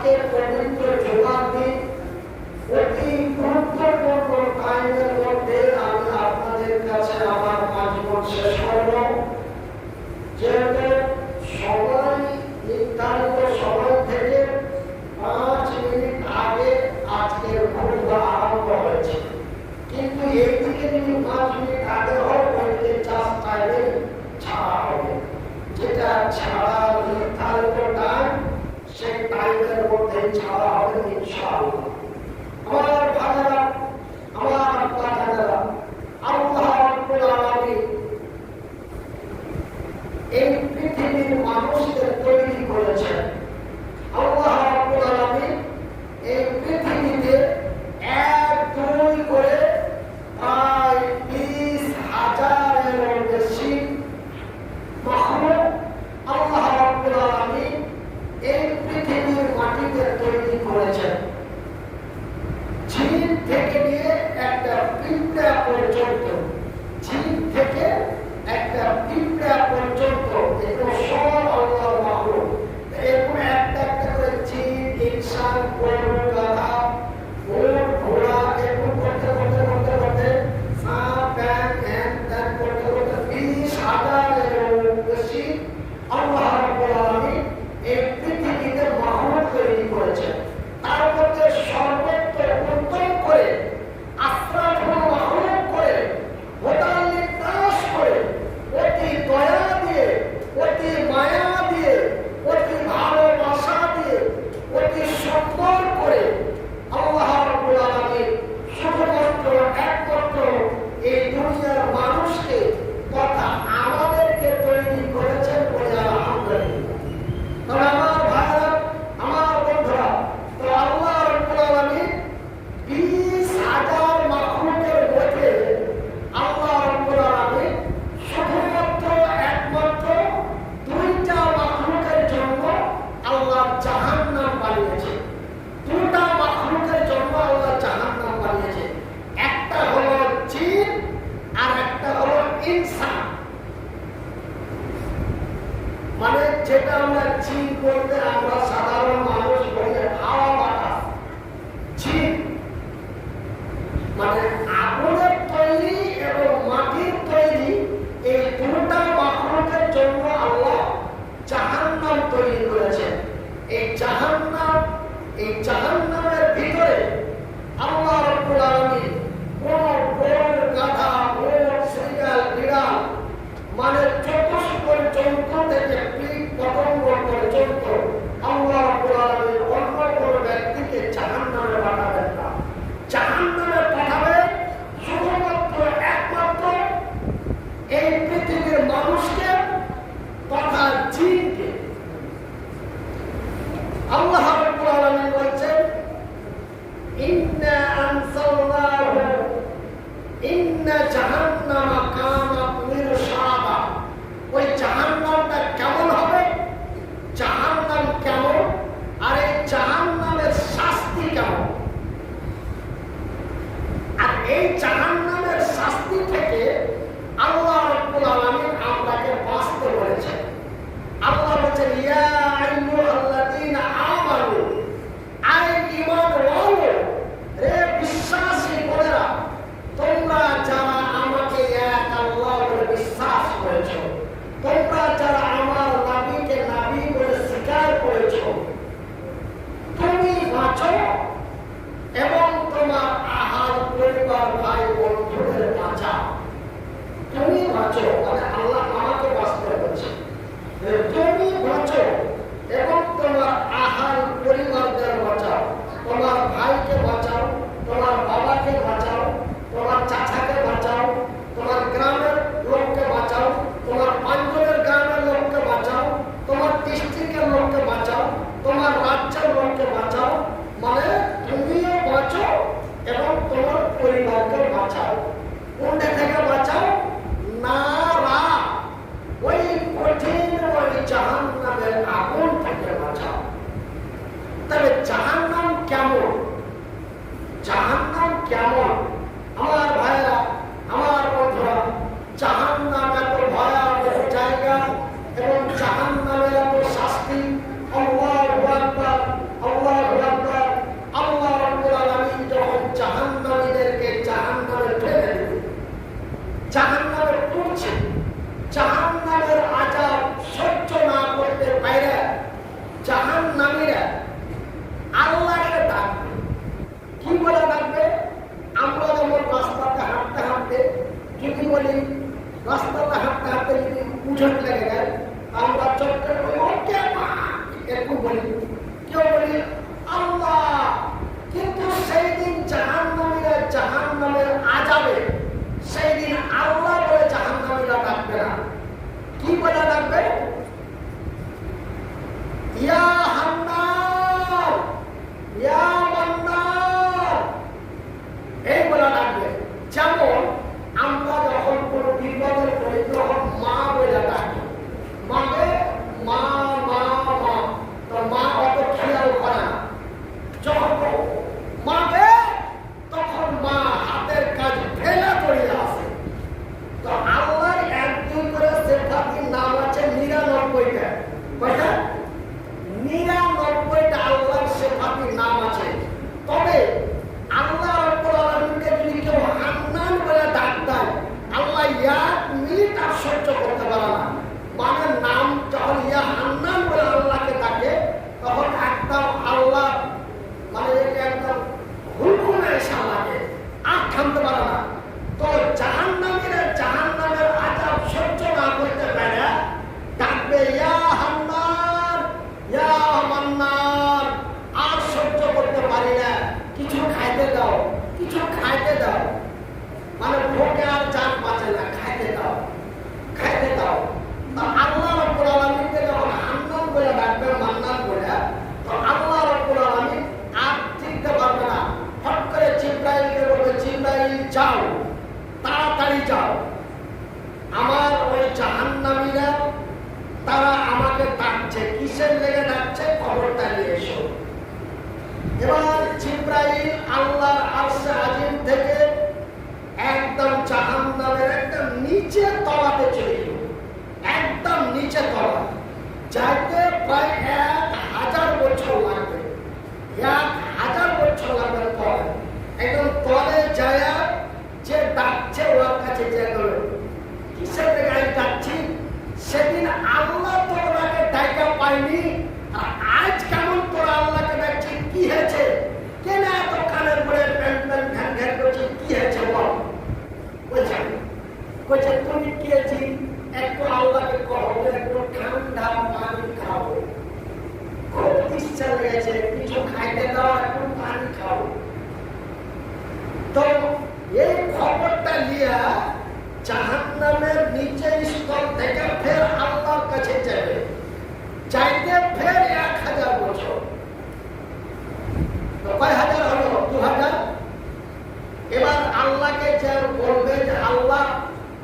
আজকে পবিত্র জুমার দিন অতি গুরুত্বপূর্ণ টাইমের মধ্যে আমি আপনাদের কাছে আমার আজীবন শেষ করব। যেহেতু সময় নির্ধারিত সময় থেকে 5 মিনিট আগে আজকের খুতবা আরম্ভ হয়েছে, কিন্তু এই দিকে যদি 5 মিনিট আগে হয় ওইদিকে জাস্ট টাইমে ছাড়া হবে। যেটা ছাড়া নির্ধারিত টাইম সেই টাইমের মধ্যে ছাড়া হবে ইনশাআল্লাহ। আমার ভাইরা, আমার আপনারা, আল্লাহ রাব্বুল আলামিন এই পৃথিবীর মানুষদের তৈরি করেছেন। আল্লাহ রাব্বুল আলামিন এই পৃথিবীতে 1-2 করে প্রায় 20,000-এরও বেশি মাখলুক আল্লাহ রাব্বুল আলামিন এই পৃথিবীর মাটিতে তৈরি করেছেন। ঝিল থেকে নিয়ে একটা পিঁপড়া পর্যন্ত, ঝিল থেকে একটা পিঁপড়া পর্যন্ত এগুলো সব আল্লাহর মাখলুক। এরকম একটা একটা করে ঝিল, ইনসান, গরু, গাধা, উট, ঘোড়া এরকম করতে করতে করতে করতে সাপ, ব্যাঙ, হ্যান ত্যান করতে করতে 20,000-এরও বেশি আল্লাহ রাব্বুল আলামিন এই পৃথিবীতে মাখলুক তৈরি করেছেন। তার মধ্যে সর্বোচ্চ উত্তম করে আশ্রাফুল মাখলুক করে মোতাল্লিক নাশ করে অতি দয়া দিয়ে, অতি মায়া দিয়ে, অতি ভালোবাসা দিয়ে, অতি সুন্দর করে আল্লাহ রাব্বুল আলামিন শুধুমাত্র একমাত্র এই দুনিয়ার মানুষকে তথা আমাদেরকে তৈরি করেছেন বলে আলহামদুলিল্লাহ। তবে আমার ভাইরা, আমার বন্ধুরা, তো আল্লাহ রাব্বুল আলামিন 20,000 মাখলুকের মধ্যে আল্লাহ রাব্বুল আলামিন শুধুমাত্র একমাত্র 2টা মাখলুকের জন্য আল্লাহ জাহান্নাম বানিয়েছে। 2টা মাখলুকের জন্য আল্লাহ জাহান্নাম বানিয়েছে। একটা হলো জিন আর একটা হলো ইনসান। মানে যেটা আমরা জিন বলতে আমরা সাধারণ মানুষ বলে হাওয়া বাতাস। জিন মানে আগুনের তৈরি এবং মাটির তৈরি, এই 2টা মাখলুকের জন্য আল্লাহ জাহান্নাম তৈরি করেছেন। এই জাহান্নামের ভিতরে আল্লাহ রাব্বুল আলামিন কোন গরু, গাধা, উট, শৃগাল, বিড়াল মানে পর্যন্ত থেকে কীট পতঙ্গ পর্যন্ত আল্লাহ রাব্বুল আলামিন অন্য কোন ব্যক্তিকে জাহান্নামে পাঠাবেন না। জাহান্নামে পাঠাবেন শুধুমাত্র একমাত্র এই পৃথিবীর মানুষকে তথা জিনকে। আল্লাহ রাব্বুল আলামিন বলছেন, ইন্না আনসালনাহু ইন্না জাহান্নামা কানাত মিরসাদা। ওই জাহান্নামটা কেমন হবে, জাহান্নাম কেমন, আর এই জাহান্নামের শাস্তি কেমন, আর এই জাহান্নামের শাস্তি থেকে আল্লাহ রাব্বুল আলামিন আমাকে বাঁচতে বলেছেন। আল্লাহ বলেছেন, ইয়া আইয়ুহাল্লাযীনা আমানু, আয় ঈমানওয়ালা, রে বিশ্বাসী বলেরা, তোমরা যারা আমাকে এক আল্লাহ বলে বিশ্বাস করেছো, তোমরা যারা আমার নবীকে নবী বলে স্বীকার করেছো, তুমি বাঁচো এবং তোমার আহার, পরিবার, ভাই, বন্ধুদের বাঁচাও। তুমি বাঁচো মানে আল্লাহ আমাকে বাঁচতে বলছে। তুমি বাঁচো এবং তোমার আহার, পরিবারদের বাঁচাও, তোমার ভাইকে বাঁচাও, তোমার বাবাকে বাঁচাও, তোমার চাচাকে বাঁচাও, তোমার গ্রামের লোককে বাঁচাও, তোমার অঞ্চলের গ্রামের লোককে বাঁচাও, তোমার ডিস্ট্রিক্টের লোককে বাঁচাও, তোমার রাজ্যের লোককে বাঁচাও। মানে তুমিও বাঁচো এবং তোমার পরিবারকে বাঁচাও। কোনটা থেকে বাঁচাও? নারা এবার জিবরাইল আল্লাহর আরশে আজিম থেকে একদম জাহান্নামের একদম নিচে তলাতে চলে গেল, একদম নিচে তলা, যাইতে প্রায় 1000 বছর লাগবে, 1000 বছর লাগবে তলে, একদম তলে যায় যে ডাকছে ওর কাছে যে গেল কিসের গায়ে ডাকছি, সেদিন আল্লাহ তোরাকে ডাকা পাইনি, আর আজ কেমন তোরা আল্লাহকে ডাকছি, কি হয়েছে, কেন এত কানের পরে প্যান প্যান ঘ্যান ঘ্যান করছি, কি হয়েছে বল, বলছে তুমি খেয়েছি একটু আল্লাহকে কহো একটু ঠান্ডা পানি খাও, খুব ইচ্ছা লেগেছে কিছু খাইতে দাও, একটু পানি খাও। তো এই খবরটা নিয়ে জাহান্নামের নিচে স্তর থেকে ফের আল্লাহর কাছে যাবে, চাইতে ফের 1000 বছর, তো কয় হাজার হলো, 2000। এবার আল্লাহকে যে বলবে যে আল্লাহ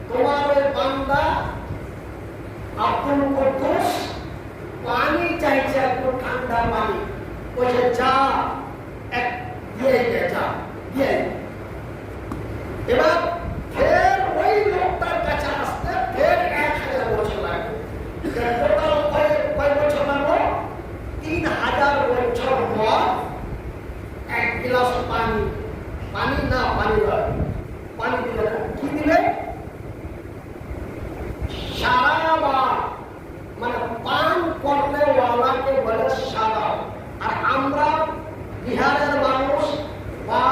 তোমার ওই বান্দা আব্দুল কুদ্দুস পানি চাইছে, একটু ঠান্ডা পানি, বলছে যা এক দিয়ে যা দিয়ে। এবার ফের ওই লোকটার কাছে আসতে ফের 1000 বছর লাগবে, টোটাল কয় বছর লাগলো, 3000 বছর পর এক গ্লাস পানি, পানি না পানি নয়, পানি দিলে কি দিলে, সারাবা, মানে পান করলে ওয়ালাকে বলে সারা। আর আমরা বিহারের মানুষ বা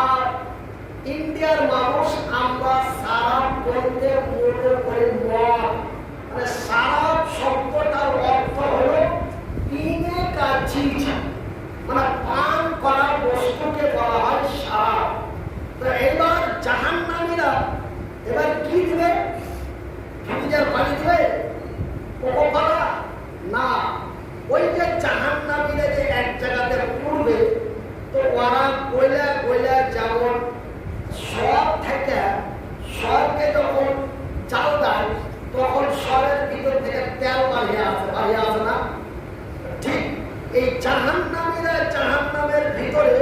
ইন্ডিয়ার মানুষ আমরা সারাপ বলতে মনে করি মদ, মানে সারাপ শব্দটার অর্থ হলো পিনে কা চিজ, মানে পান করা বস্তুকে বলা হয় সারাপ। তো এবার জাহান্নামীরা এবার কি দিবে, ফ্রিজের পানি দিবে, কোকোকোলা না, ওই যে জাহান্নামীরা যে এক জায়গাতে পড়বে, তো ওরা গইলা গইলা যেমন সর থেকে সরকে যখন চাল দেয় তখন সরের ভিতর থেকে তেল বাড়িয়ে আসে না, ঠিক এই জাহান্নামীরা জাহান্নামের ভিতরে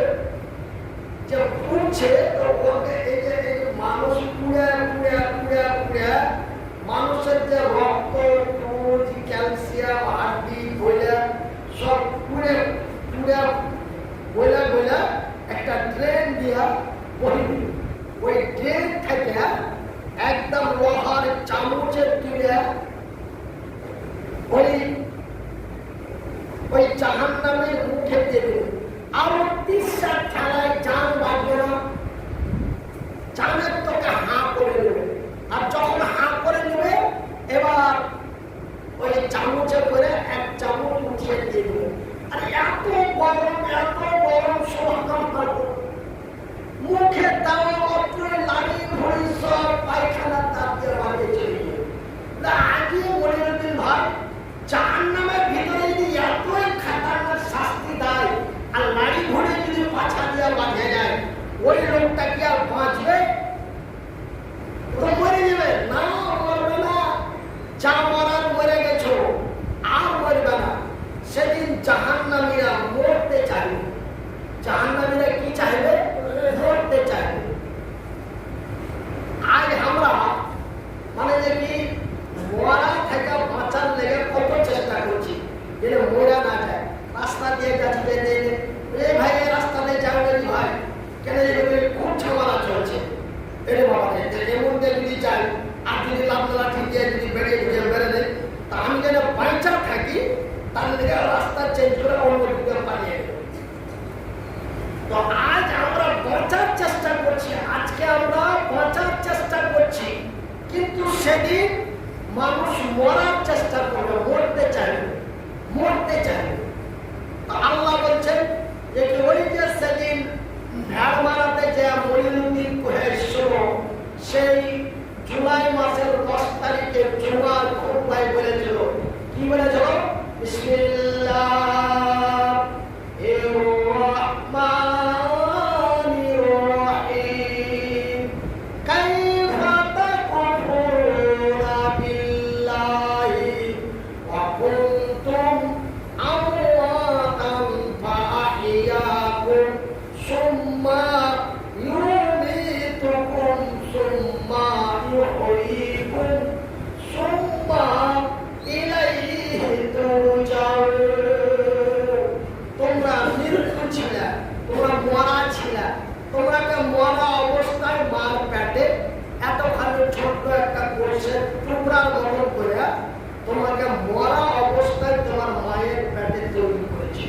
যে পুড়ছে, তো ওকে এই যে মানুষ পুড়ে পুড়ে পুড়ে পুড়ে মানুষের যে রক্ত, দুধ, ক্যালসিয়াম, হাড্ডি বইলা সব পুড়ে পুড়ে বইলা বইলা একটা ট্রেন দিয়া বহিবে, ওই ট্রেন থেকে একদম লোহার চামচের তুলে ওই জাহান্নামের মুখে দেবে, আরো 30টা ঠেলায় জান বাঁধবে না, জানের তোকে হাঁ করে নেবে, আর যখন হাঁ করে নেবে এবার ওই চামচে করে এক চামচ উঠিয়ে দিয়ে দেবে, আর এত গরম সমাধান মুখে দেওয়া মাত্র লাগি ভরি সব পায়খানা তাপ দিয়ে বাড়িয়ে চলে যাবে। আগে মনে রাখবেন ভাই, জাহান্নামের ভিতরে যদি এতই খাতারনাক শাস্তি দেয় আর লাড়ি ভরে যদি পাছা দিয়ে বাঁধে যায়, ওই লোকটা কি আর বাঁচবে? মরে যাবে না, মরবে না, যা মরার মরে গেছো, আর মরবে না। সেদিন জাহান্নামীরা মরতে চাইবে, জাহান্নামীরা কি চাইবে, মরতে চাইবে। আজ আমরা মানে যে কি মরা থেকে বাঁচার লেগে কত চেষ্টা করছি, যেন মরা না যায়। রাস্তা দিয়ে যাচ্ছি, এই ভাই এই রাস্তাতে যাবে ভাই, কেন খুব ঝামেলা চলছে, এরে বাবা এর মধ্যে যদি যাই আর যদি লাভলা ঠিক দিয়ে যদি বেড়ে বেড়ে দেয়, তা আমি যেন বাইচা থাকি, তাহলে রাস্তা চেঞ্জ করে অন্য দিকে পালিয়ে দেব। তো আজ আমরা বাঁচার চেষ্টা করছি, আজকে আমরা বাঁচার চেষ্টা করছি, কিন্তু সেদিন মানুষ মরার চেষ্টা করবে, মরতে চাইবে, মরতে চাইবে। আল্লাহ বলছেন যে ওই যে সেদিন ভেড় মারাতে যে মঈনুদ্দিন কুরাইশের সেই জুলাই মাসের 10 তারিখে জুমার খুতবায় বলেছিল, কি বলেছিল, বিসমিল্লাহির রাহমানির রাহিম, কাইফা তাকুফুরুনা বিল্লাহি ওয়া কুনতুম তোমাকে মরা অবস্থায় তোমার মায়ের পেটে তৈরি করেছে,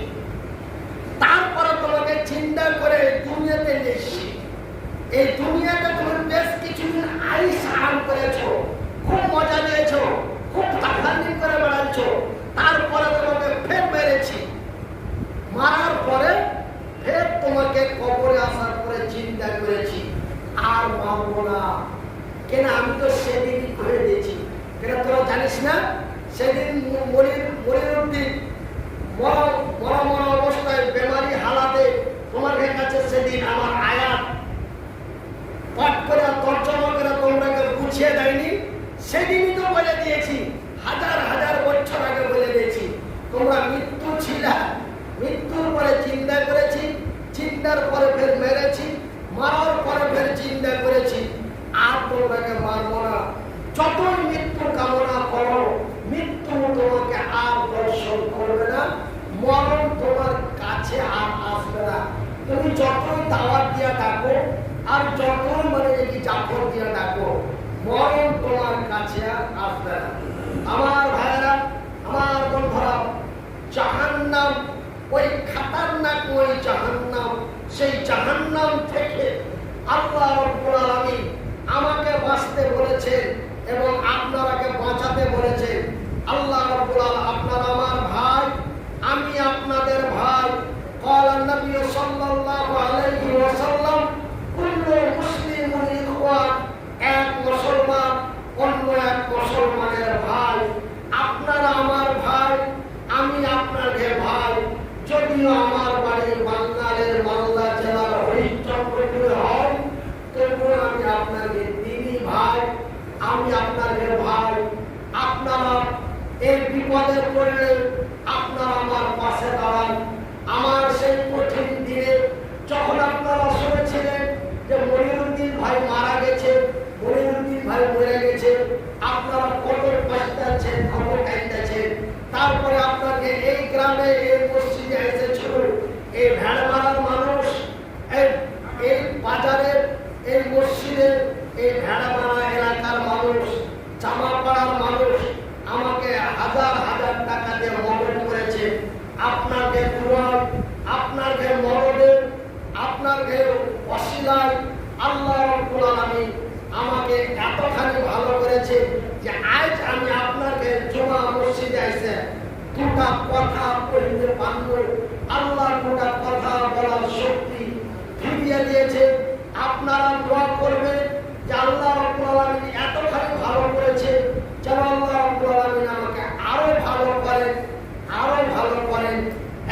তারপরে তোমাকে চিন্তা করে দুনিয়াতে এসেছি। এই দুনিয়াতে তুমি বেশ কিছুদিন আইস আরাম করেছো, খুব মজা নিয়েছো, খুব তাফান্নি করে বেড়াচ্ছ, তারপরে তোমাকে ফের মেরেছি। মারার পরে ফের তোমাকে কবরে আসার পরে চিন্তা করেছি আর মারবো না, কেন আমি তো সেদিনই করে দিয়েছি। কেন তোরা জানিস না সেদিন মনিরুদ্দিন মরা অবস্থায় বেমারি হালাতে তোমার কাছে সেদিন আমার আয়াত পাঠ করে তর্জমা করে তোমরাকে বুঝিয়ে দেয়নি? সেদিনই তো বলে দিয়েছি, হাজার হাজার বছর আগে বলে দিয়েছি। তোমরা মৃত্যু ছিলা, মৃত্যুর পরে চিন্তা করেছি, চিন্তার পরে ফের মেরেছি, মারার পরে ফের চিন্তা করেছি আর তোমরাকে মারবো না। যতই মৃত্যু কামনা করো, মৃত্যু তোমাকে আর দর্শন করবে না, মরণ তোমার কাছে আর আসবে না। তুমি যতই দাওয়াত দিয়া ডাকো আর যতই মানে জাফর দিয়া ডাকো, মরণ তোমার কাছে আর আসবে না। আমার ভাইয়েরা, আমার বন্ধুরা, জাহান্নাম ওই খাতারনাক ওই জাহান্নাম, সেই জাহান্নাম থেকে আল্লাহ রাব্বুল আলামিন আমাকে বাঁচতে বলেছেন এবং আপনারাকে বাঁচাতে বলেছেন। আল্লাহ রাব্বুল আলামিন আপনারা আমার ভাই, আমি আপনাদের ভাই। ক্বালা নবী সাল্লাল্লাহু আলাইহি ওয়াসাল্লাম কুল্লু মুসলিমুন ইখওয়ান, এক মুসলমান অন্য এক মুসলমানের ভাই। আপনারা আমার ভাই, আমি আপনাদের ভাই। যদিও আমার বাড়ি বাংলাদেশের মালদা জেলার হরিশ্চন্দ্রপুরে হয়, তবুও আমি আপনাদের দিনী ভাই, আমি আপনাদের ভাই। আপনারা এই বিপদে পড়লে আপনারা আমার পাশে দাঁড়ান। আমার সেই কঠিন দিনে যখন আপনারা শুনেছিলেন যে মনিরুদ্দিন ভাই মারা গেছে, মনিরুদ্দিন ভাই মরে গেছে, আপনারা কত পস্তাচ্ছেন, খবর কাইতেছেন। তারপরে আপনাকে এই গ্রামে এই মসজিদে এসেছিল এই ভেড়মারার মানুষ, এই বাজারের এই মসজিদে এই ভেড়ামারা এলাকার মানুষ, জামাপাড়ার মানুষ আমাকে হাজার হাজার টাকা দিয়ে মদত করেছে। আপনাকে দুয়ার, আপনাকে মদদের, আপনাকে ওসিলায় আল্লাহ রাব্বুল আলামিন আমাকে এতখানি ভালো করেছে যে আজ আমি আপনাকে জুমা মসজিদে এসে দুটা কথা বলতে পারবো। আল্লাহ দুটা কথা বলার শক্তি ফিরিয়ে দিয়েছে। আপনারা দোয়া করবেন যে আল্লাহ রাব্বুল আলামিন এতখানি ভালো করেছে যেন আল্লাহ রাব্বুল আলামিন আমাকে আরো ভালো করেন, আরো ভালো করেন।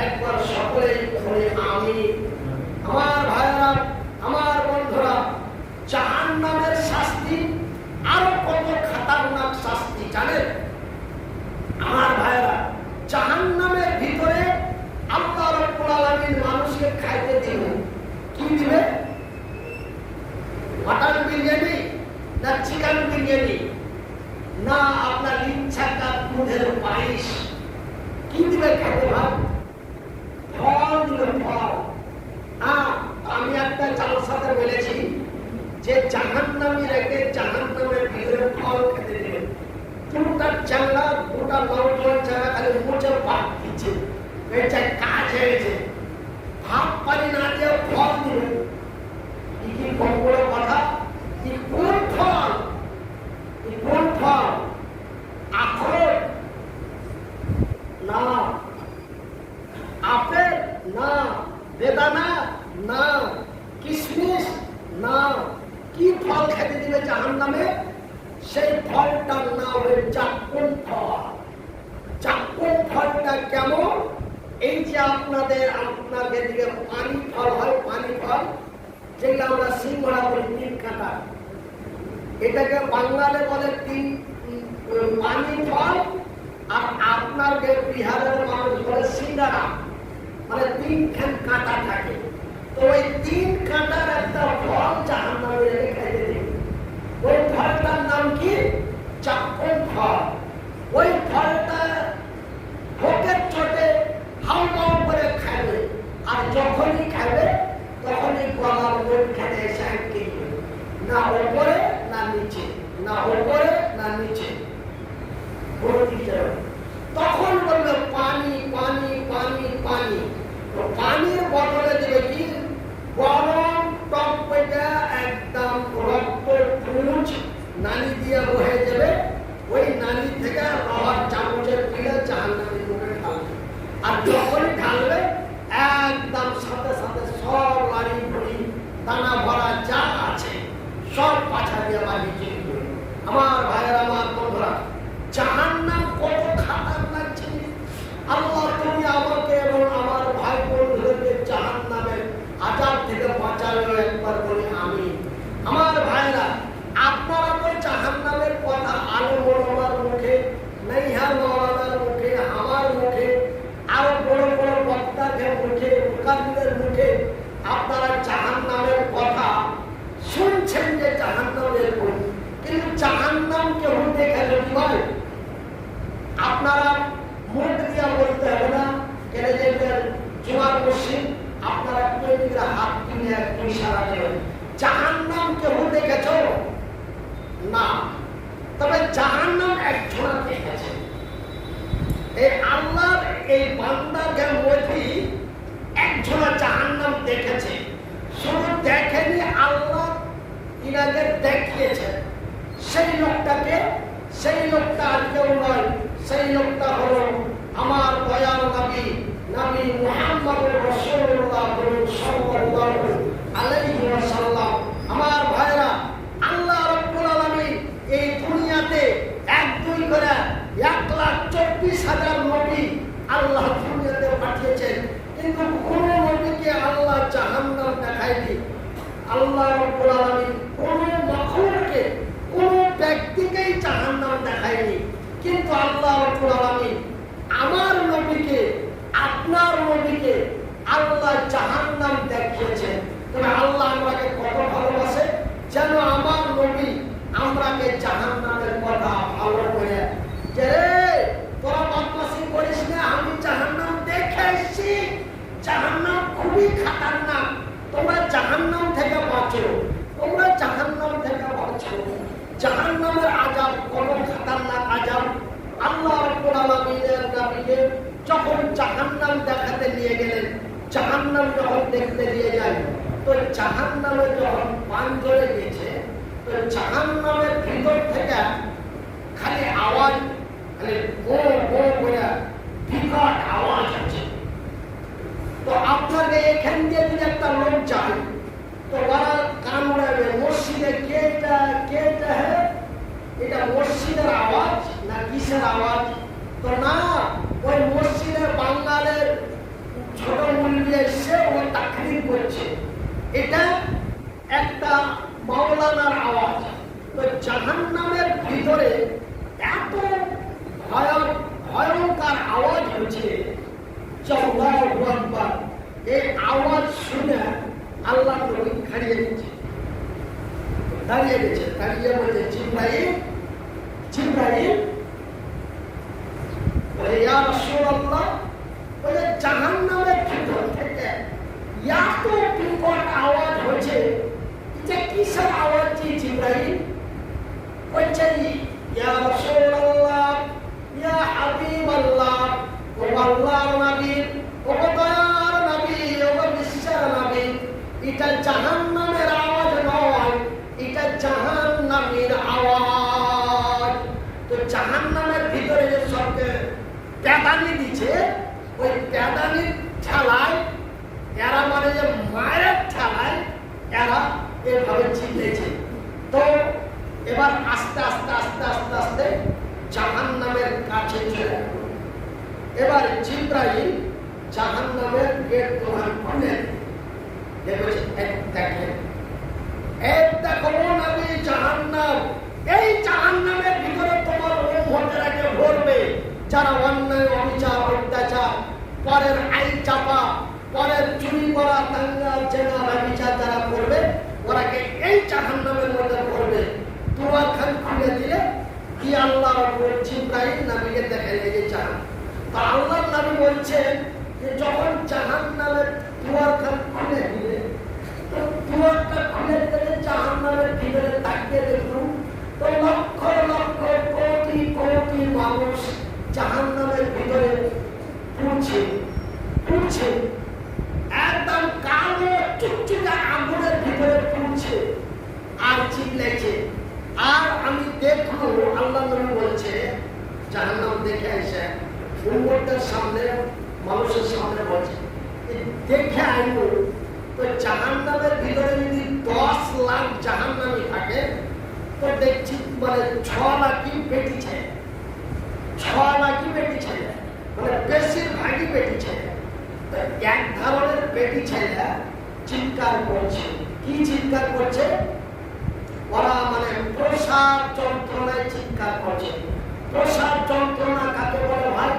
একবার সকলেই বলে আমিন। আমার ভাইরা, আমার বন্ধুরা, জাহান্নামের শাস্তি আরো কত খাতারনাক শাস্তি জানেন? আমার ভাইরা, জাহান্নামের ভিতরে আল্লাহ রাব্বুল আলামিন মানুষকে খাইতে দিবে। কি দিবে? মাটন বিরিয়ানি না চিকেন বিরিয়ানি না আপনার ইচ্ছাকার দুধের পায়েস? কি দিবে খেতে? ভাব ফল দিবে, ফল। আমি একটা জালসাতে বলেছি যে জাহান্নামী রেখে জাহান্নামের ভিতরে ফল খেতে দেবে। দুটা চাংলা, দুটা নৌজন চাংলা খালি মুচে পাক দিচ্ছে, এটা কাজ হয়ে গেছে। ভাত পানি না দিয়ে ফল দিবে, কি বড় কথা! কি কোন ফল? কোন ফল? আখরোট না, আপেল না, বেদানা না, কিশমিশ না। কি ফল খেতে দিবে জাহান্নামে? সেই ফলটার নাম হলো জাক্কুম ফল। জাক্কুম ফলটা কেমন? এই যে আপনাদের দিকে পানি ফল হয়, পানি ফল যেগুলো আমরা সিংহরা বলি, তিন কাঁটা, এটাকে বাংলাতে বলে পানি ফল। আর আপনার বিহারের মানুষ বলে সিঙ্গারা, মানে তিনখান কাঁটা থাকে। তো ওই তিন কাঁটার একটা ফল জাহান্নামে রেখে খাইতে দেবে। ওই ফলটার নাম কি? জাক্কুম ফল। ওই ফলটা ভোগের চোটে হাউমাউ করে খাবে, আর যখনই খাবে তখনই গলার মধ্যখানে এসে আটকে যাবে, না উপরে না নিচে, না উপরে না নিচে। ভর্তি যাবে। তখন বলবে পানি পানি পানি পানি। তো পানির বদলে দেবে কি গরম টকটা একদম রক্ত পুঁজ নালি দিয়ে বহে যাবে। ওই নালি থেকে রবার চামচের পিলে জাহান্নামের মুখে ঢালবে। আর যখনই ঢালবে একদম সাথে সাথে সব লাড়ি ভুড়ি দানা ভরা যা আছে সব পাছা দিয়ে বাড়ি চলে যাবে। আমার ভাইয়েরা, আমার বন্ধুরা, জাহান্নাম কত খাতারনাক জিনিস। আল্লাহ তুমি আমাকে এবং আমার ভাই বন্ধুদেরকে জাহান্নামের আযাব থেকে বাঁচালো, একবার বলি আমিন। আমার ভাইরা, আপনারা তো জাহান্নামের কথা আলেম ওলামার মুখে, নাইহা মাওলানার মুখে, আমার মুখে, আরো বড় বড় বক্তাদের মুখে, মুকাদ্দিমের মুখে আপনারা জাহান্নামের কথা শুনছেন যে জাহান্নামের কোন, কিন্তু জাহান্নাম কেউ দেখে যদি হয় আপনারা মুখ দিয়ে বলতে হবে না। কেন যে জুমার মসজিদ আপনারা তৈরিরা হাত তুলে একটু ইশারা দেবেন। জাহান্নাম কেউ দেখেছ না, তবে জাহান্নাম একজন দেখেছে। এই আল্লাহর এই বান্দাদের মধ্যে একজন জাহান্নাম দেখেছে। শুধু দেখেনি, আল্লাহ ইনাকে দেখিয়েছেন। সেই লোকটাকে, সেই লোকটা আর কেউ নয়, সেই লোকটা হলো আমার দয়াল নবী, নবী মুহাম্মদুর রাসূলুল্লাহ সাল্লাল্লাহু আলাইহি ওয়াসাল্লাম। আমার ভাইরা, আল্লাহ রাব্বুল আলামিন এই দুনিয়াতে এক দুই করে 1,24,000 নবী আল্লাহ দুনিয়াতে পাঠিয়েছেন, কিন্তু কোন নবীকে আল্লাহ জাহান্নাম দেখায়নি। আল্লাহ রাব্বুল আলামিন কোন মাখলুককে, কোন ব্যক্তিকেই জাহান্নাম দেখায়নি, কিন্তু আল্লাহ রাব্বুল আলামিন আমার নবীকে, আপনার নবীকে আল্লাহ জাহান্নাম দেখিয়েছেন। তবে আল্লাহ আমাকে কত ভালোবাসে যেন আমার নবী আমরাকে জাহান্নামের কথা ভালো করে, যে তোরা বদমাশি করিস না, আমি জাহান্নাম দেখে এসেছি, জাহান্নাম খুবই খাতারনাক, তোমরা জাহান্নাম থেকে বাঁচো, তোমরা জাহান্নাম থেকে বাঁচো। জাহান্নামের আযাব কত খাতারনাক আযাব। আল্লাহ রাব্বুল আলামিনের নবীকে যখন জাহান্নাম দেখাতে নিয়ে গেলেন, জাহান্নাম যখন দেখতে নিয়ে যায়, তো জাহান্নামে যখন পান ধরে গেছে, তো জাহান্নামের ভিতর থেকে খালি আওয়াজ, খালি গো গো করে বিকট আওয়াজ হচ্ছে। তো আপনাকে এখান দিয়ে যদি একটা লোক যায়, তো ওরা কান উড়াবে, মসজিদে কেটা কেটা হ্যাঁ, এটা মসজিদের আওয়াজ না কিসের আওয়াজ? তো না, ওই মসজিদের বাঙালের ছোট মুরগি এসে ও তাকরীর করছে, এটা একটা মাওলানার আওয়াজ। তো জাহান্নামের ভিতরে এত ভয়ঙ্কর আওয়াজ হচ্ছে, আল্লাহু আকবার। এই আওয়াজ শুনে আল্লাহ নবী দাঁড়িয়ে গেছে, দাঁড়িয়ে বলছে জিবরাইল, জিবরাইল বলে ইয়া রাসূলুল্লাহ, বলে জাহান্নামের ভিতর থেকে এত বিকট আওয়াজ হচ্ছে, এটা কিসের আওয়াজ? জিবরাইল বলছে ইয়া রাসূলুল্লাহ, ইয়া হাবিবাল্লাহ, ও আল্লাহর নবী, ও দয়ার নবী, ও বিশ্বের নবী, এটা জাহান্নামের আওয়াজ নয়, এটা জাহান্নামের আওয়াজ। তো জাহান্নামের ভিতরে যে সবকে প্যাদানি দিচ্ছে, ওই প্যাদানির ঠেলায় এরা, মানে যে মায়ের ঠেলায় এরা এভাবে চিল্লেছে। তো এবার আস্তে আস্তে আস্তে আস্তে আস্তে জাহান্নামের কাছে চলে, এবার জিবরাইল জাহান্নামের গেট দোকান খুলে দেখেন, দেখো নবী, জাহান্নাম, এই জাহান্নামের ভিতরে তোমার উম্মতেরাকে ভরবে যারা অন্যায়, অবিচার, অত্যাচার, পরের আইন চাপা, পরের চুরি করা, দাঙ্গা, জেনা, ব্যভিচার যারা করবে, ওরাকে এই জাহান্নামের মধ্যে ভরবে। দুয়ারখান খুলে দিলে কি আল্লাহ জিবরাইল নবীকে দেখাইলে যে জাহান্নাম। তা আল্লাহর নবী বলছেন যে যখন জাহান্নামের দুয়ারখান চিল্লাইছে। আর আমি দেখলো আল্লাহ নবী বলছে জাহান্নাম দেখে এসে উম্মতের সামনে মানুষের সামনে বলছে দেখে আইলো তো জাহান্নামের ভিতরে যদি 10 লাখ জাহান্নামী থাকে তো দেখছি মানে 6 লাখই পেটি ছেলে, 6 লাখই পেটি ছেলে, মানে বেশিরভাগই পেটি ছেলে। তো এক ধরনের পেটি ছেলে চিৎকার করছে। কি চিৎকার করছে? ওরা মানে প্রসাদ যন্ত্রণায় চিৎকার করছে। প্রসাদ যন্ত্রণা কাকে বলে ভাই?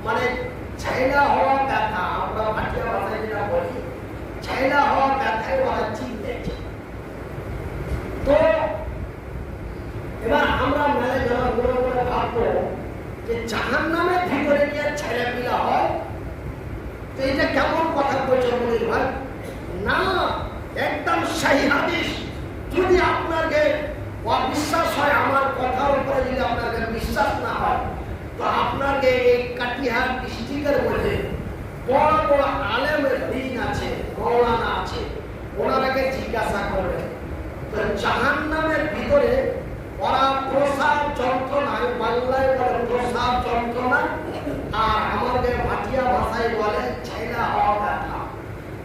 মানে ছাইলা হওয়া ব্যথা, আমরা ভাটিয়া ভাষায় যেটা বলি ছাইলা হওয়া ব্যথায় ওরা চিল্লাইছে। তো এবার আমরা মেলে যারা মনে মনে ভাববো যে জাহান্নামের ভিতরে গিয়ে ছেলে পিলা হয়, তো এটা কেমন কথা বলছে মনির ভাই? না, একদম সহি হাদিস। যদি আপনাকে অবিশ্বাস হয়, আমার কথার উপরে যদি আপনাকে বিশ্বাস না হয়, তো আপনাকে এই কাটিহার ডিস্ট্রিক্টের মধ্যে বড় বড় আলেমের দিন আছে, মৌলানা আছে, ওনারাকে জিজ্ঞাসা করবেন। তো জাহান্নামের ভিতরে ওরা প্রসাদ যন্ত্রণায়, বাংলায় বলে প্রসাদ যন্ত্রণা, আর আমাদের ভাটিয়া ভাষায় বলে ছাইলা হওয়া ব্যথা।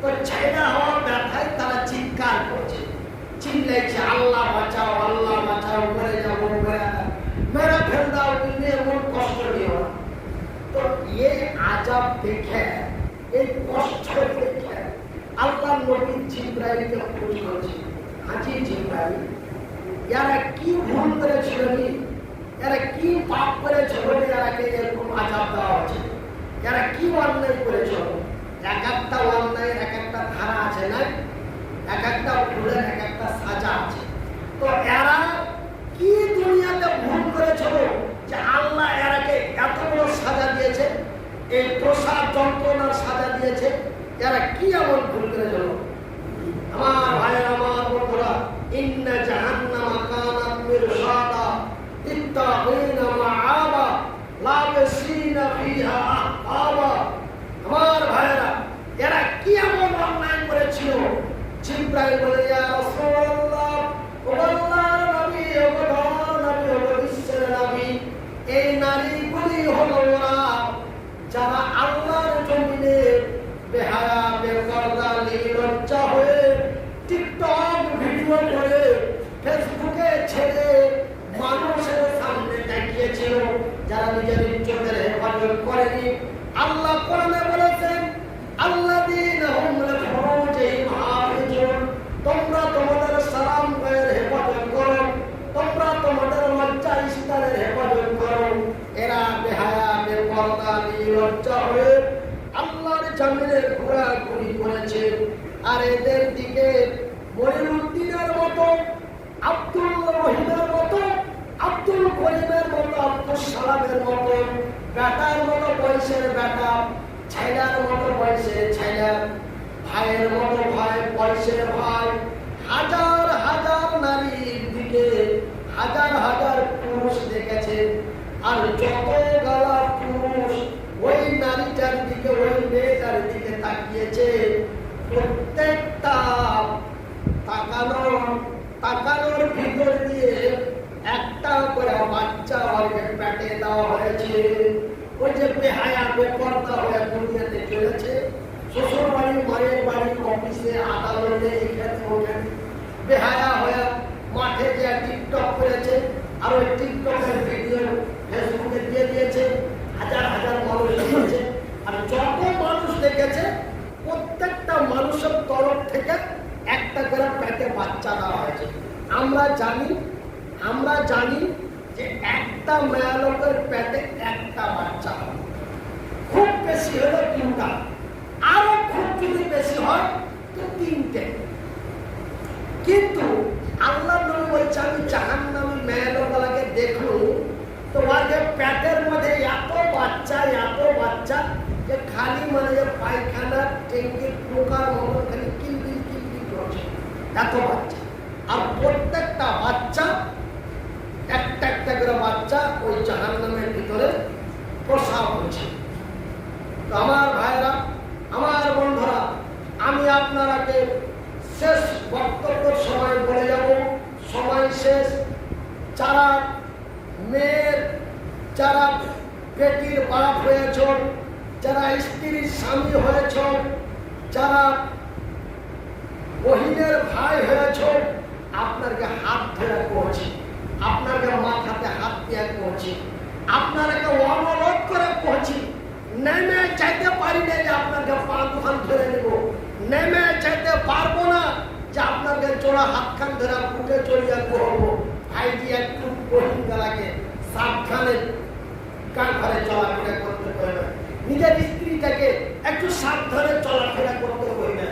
তো ছাইলা হওয়া ব্যথায় তারা চিৎকার করছে, চিল্লাইছে আল্লাহ বাঁচাও, আল্লাহ বাঁচাও, মরে যাবো, মেরে ফেল দাও, কিন্তু এমন কষ্ট দিও না। তো এই আযাব দেখে, এই কষ্ট দেখে আল্লাহ নবী জিবরাইলকে খোঁজ করছে, হাজি জিবরাইল, এরা কি ভুল করেছিল, এরা কি পাপ করেছিল, এরাকে এরকম আযাব দেওয়া হচ্ছে, এরা কি অন্যায় করেছিল? এক একটা অন্যায়ের এক একটা ধারা আছে না, এক একটা ভুলের এক একটা সাজা আছে। তো এরা কি দুনিয়াতে ভুল করেছিল যে আল্লাহ এরাকে এত বড় সাজা দিয়েছে, এই প্রসাদ যন্ত্রণার সাজা দিয়েছে? এরা কি এমন ভুল করেছিল? আমার ভাইয়ের, আমার বন্ধুরা, ইন্না জাহান্নামা কানাত মিরসাদা ইত্তাকিনা মাআবা লাবিসিনা ফিহা আহকাবা। আমার ভাইয়েরা, এরা কি এমন অন্যায় করেছিল? জিবরাইল বলে, ইয়া রাসূলুল্লাহ, ও আল্লাহর নবী, ও নবী, ও বিশ্বের নবী, এই নারীগুলি হলো ওরা যারা আল্লাহর জমিনে বেহায়া, বেপরদা, নির্লজ্জা হয়ে টিকটক ভিডিও করে ফেসবুকে ছেড়ে মানুষের সামনে দেখিয়েছিল, যারা নিজের চোখের হেফাজত করেনি। আল্লাহ কোরআনে বলেছেন, আল্লাযীনা হুম লিফুরুজিহিম হাফিজুন, তোমরা তোমাদের সালাম গায়ের হেফাজত করো, তোমরা তোমাদের লজ্জা স্থানের হেফাজত করো। এরা বেহায়া, বেপরদা, নির্লজ্জা হয়ে আল্লাহর জমিনে ঘোরাঘুরি করেছে। আর এদের দিকে মঈনুদ্দিনের মতো, আব্দুল রহিমের মতো, আব্দুল করিমের মতো, আব্দুল সালামের মতো, বেটার মতো বয়সের বেটা, ছেলের মতো বয়সের ছেলে, ভাইয়ের মতো ভাই, বয়সের ভাই, হাজার হাজার নারীর দিকে হাজার হাজার পুরুষ দেখেছে। আর যত গালা পুরুষ ওই নারীটার দিকে, ওই মেয়েটার দিকে তাকিয়েছে, প্রত্যেকটা তাকানোর ভিতর দিয়ে একটা করে বাচ্চা ওকে পেটে দেওয়া হয়েছে। ওই যে বেহায়া, বেপরদা হয়ে দুনিয়াতে চলেছে, শ্বশুর বাড়ি, মায়ের বাড়ি, অফিসে, আদালতে, এখানে ওখানে বেহায়া হয়ে মাঠে যে টিকটক করেছে, আর ওই টিকটকের ভিডিও ফেসবুকে দিয়ে দিয়েছে, হাজার হাজার মানুষ দেখেছে। আর যত মানুষ দেখেছে, প্রত্যেকটা মানুষের তরফ থেকে একটা করে পেটে বাচ্চা দেওয়া হয়েছে। আমরা জানি যে একটা মেয়ে লোকের পেটে একটা বাচ্চা হয়, খুব বেশি হলে 3টা, আরো খুব যদি বেশি হয় তো 3টে। কিন্তু আল্লাহ নবী বলছে, আমি জাহান্নামী মেয়ে লোকগুলোকে দেখলো, তো ওদের পেটের মধ্যে এত বাচ্চা যে খালি মানে পায়খানা ট্যাঙ্কির পোকার মতো খালি কিলবিল করছে, এত বাচ্চা। আর প্রত্যেকটা বাচ্চা, একটা করে বাচ্চা ওই জাহান্নামের ভিতরে প্রসাব হচ্ছে। তো আমার ভাইরা, আমার বন্ধুরা, আমি আপনারাকে শেষ বক্তব্যের সময় বলে যাব, যারা মেয়ের, যারা বেটির বাপ হয়েছ, যারা স্ত্রীর স্বামী হয়েছ, যারা বহিনের ভাই হয়েছ, আপনাকে হাত ধরে করছি, আপনাকে মাথাতে হাত দিয়ে করছি, আপনাকে অনুরোধ করে করছি, নেমে চাইতে পারি না যে আপনাকে পা দুখান ধরে নেব, নেমে চাইতে পারবো না যে আপনাকে চোরা হাত খান ধরে ফুটে চড়িয়া করবো। ভাইজি একটু বহিন গেলাকে সাবধানে কান ঘরে চলাফেরা করতে হবে, নিজের স্ত্রীটাকে একটু সাবধানে চলাফেরা করতে হবে।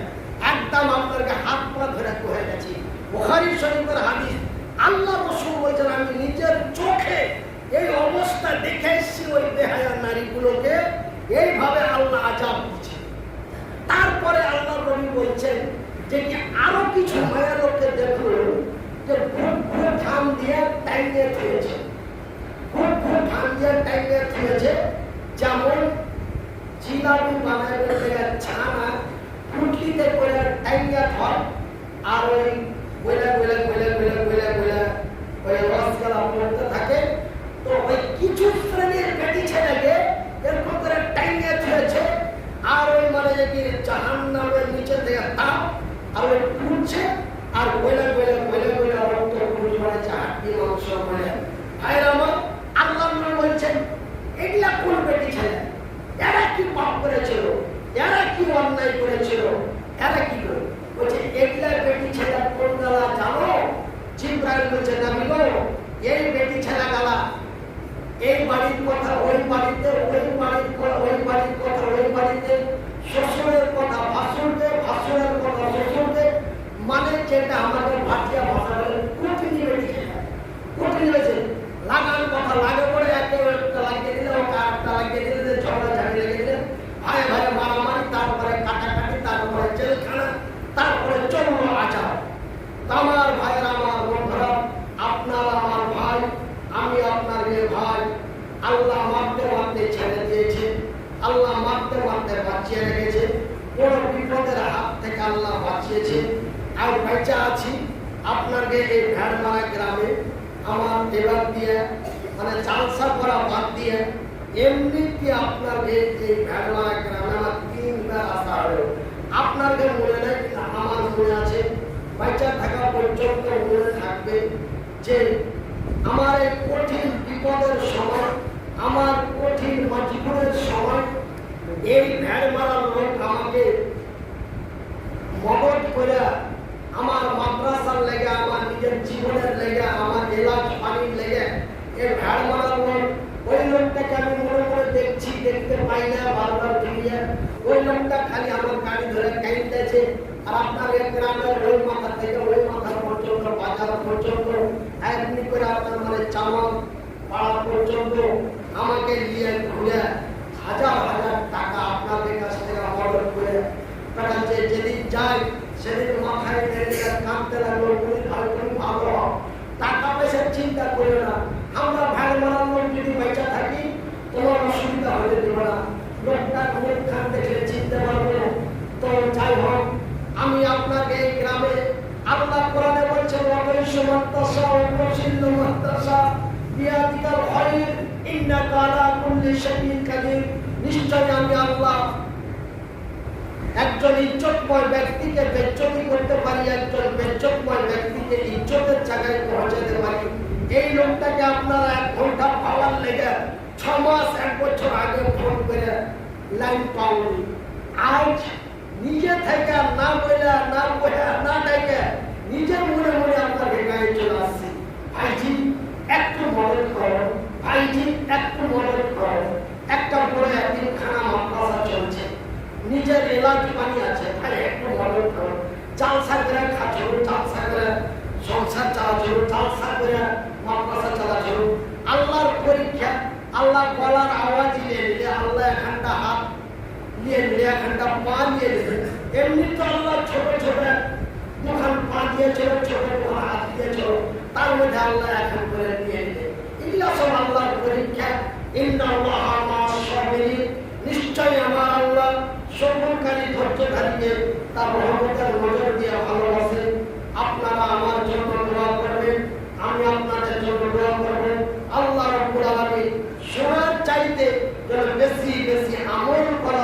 একদম আপনাকে হাত পা ধরে কয়ে গেছি। বুখারী শরীফের হাদিস, আল্লাহ রাসূল বলেছেন, আমি নিজের চোখে এই অবস্থা দেখে এসেছি ওই বেহায়া নারীগুলোকে এইভাবে আল্লাহ আযাব দিচ্ছে। তারপরে আল্লাহ নবী বলছেন যে কি আরো কিছু মায়া লোককে দেখলো যে ধান দিয়ে টাইমে থুয়েছে, ধান দিয়ে টাইমে থুয়েছে, যেমন জিলাপি বানাবে ছানা ফুটলিতে করে টাইমে হয়, আর ওই বইলা বইলা বইলা বইলা বইলা বইলা ওই রসগোল্লা পড়তে থাকে। তো ওই কিছু শ্রেণীর বেটি ছেলেকে এরকম করে টাইমে থুয়েছে, আর ওই মানে কি জাহান্নামের নিচে থেকে তাপ আর ওই ফুটছে, আর বইলা বইলা বইলা বইলা রক্ত ফুট মানে হাড্ডি মাংস মানে। ভাইরা আমার, আল্লাহ বলছেন এগুলা কোন বেটি ছেলে, এরা কি পাপ করেছিল, এরা কি অন্যায় করেছিল, এরা কি করে বলছে এগুলা বেটি ছেলে কোন গালা জানো? জিবরাইল বলছে নবী গো, এই বেটি ছেলে গালা এই বাড়ির কথা ওই বাড়িতে, ওই বাড়ির কথা ওই বাড়ির কথা ওই বাড়িতে, শ্বশুরের কথা ভাসুরতে, ভাসুরের কথা শ্বশুরতে, মানে যেটা আমাদের ভাটিয়া ভাষা বলে কঠিন বেটি ছেলে। কঠিন হয়েছে, লাগান কথা লাগে পড়ে একটা লাগিয়ে দিলে, ওকে আরেকটা লাগিয়ে দিলে, ঝগড়া ঝাড়ি লেগে দিলে, ভাই ভাই মারামারি, তারপরে কাটাকাটি, তারপরে জেলখানা, তারপরে চললো আচার। আমার ভাইয়ের, আমার বন্ধুরা, আপনারা আমার ভাই, আমি আপনার মেয়ে ভাই। আল্লাহ মারতে মারতে ছেড়ে দিয়েছে, আল্লাহ মারতে মারতে বাঁচিয়ে রেখেছে, কোন বিপদের হাত থেকে আল্লাহ বাঁচিয়েছে। আর বেঁচে আছি আপনাকে এই ভেড়মারা গ্রামে। আমার এবার দিয়ে মানে চালসা করা বাদ দিয়ে এমনিতে আপনাকে এই ভেড়মারা গ্রামে আমার 3 বার আসা হলো। আপনাকে মনে নেই, আমার মনে আছে, বেঁচে থাকা পর্যন্ত মনে থাকবে যে আমার এই কঠিন বিপদের সময়, আমার কঠিন মজবুরের সময় এই ভেড় মারার লোক আমাকে মদত করে আমার মাদ্রাসার লেগে, আমার নিজের জীবনের লেগে, আমার এলাচ পানির লেগে এই ভেড় মারার লোক, ওই লোকটাকে আমি মনে করে দেখছি, দেখতে পাই না বারবার ফিরিয়ে। ওই লোকটা খালি আমার গাড়ি ধরে কাইতেছে, আর আপনার এই গ্রামের ওই মাথা থেকে ওই মাথা পর্যন্ত, বাজার পর্যন্ত, এমনি করে আপনার মানে চামক পাড়া পর্যন্ত আমাকে নিয়ে ঘুরে হাজার হাজার টাকা আপনাদের কাছ থেকে মদত করে পাঠাচ্ছে। যেদিন যাই সেদিন মাথায় কাঁদতে লাগলো, ভালো টাকা পয়সার চিন্তা করে না, আমরা ভাই মারার লোক যদি বেঁচে থাকি তোমার অসুবিধা হতে দেবো না, লোকটা মুখ খান দেখে চিনতে পারবো না। তো যাই হোক, আমি আপনাকে এই গ্রামে, আল্লাহ কোরআনে বলছে ওয়াইশু মাদ্রাসা ওয়া মুসিল্লু মাদ্রাসা বিয়াদিকাল খায়র ইন্নাকা আলা কুল্লি শাইইন কাদির। নিশ্চয় আমি আল্লাহ একজন ইজ্জতময় ব্যক্তিকে বেজ্জতি করতে পারি, একজন বেজ্জতময় ব্যক্তিকে ইজ্জতের জায়গায় পৌঁছাতে পারি। এই লোকটাকে আপনারা 1 ঘন্টা পাওয়ার লেগে 6 মাস 1 বছর আগে ফোন করে লাইন পাওনি। আজ নিজে থেকে না বইলা, না বইলা, না ডেকে নিজের মনে মনে আপনার গায়ে চলে আসছে। ভাইজি একটু মদত করো, ভাইজি একটু মদত করো। একটা বড় এতিমখানা মাদ্রাসা চলছে, নিজের এলাচ পানি আছে, ভাই একটু মদত করো। চালসা করে খাচ্ছো, চালসা করে সংসার চালাচ্ছো, চালসা করে মাদ্রাসা চালাচ্ছো। আল্লাহর পরীক্ষা, আল্লাহ গলার আওয়াজ নিয়ে নিলে, আল্লাহ এখানটা হাত নিয়ে নিলে, এখানটা পা নিয়ে নিলে। এমনি তো আল্লাহ ছোট ছোট দুখান পা দিয়েছিল, ছোট দুখান হাত দিয়েছিল, তার মধ্যে আল্লাহ এখন করে নিয়ে নিলে। এগুলা সব আল্লাহর পরীক্ষা। ইন্নাল্লাহা মা'আস সাবিরিন, নিশ্চয়ই আমার আল্লাহ সবরকারী ধৈর্যধারীকে তার রহমতের নজর দিয়ে ভালোবাসেন। আপনারা আমার জন্য দোয়া করবেন, আমি আপনাদের জন্য বেশি আমল করা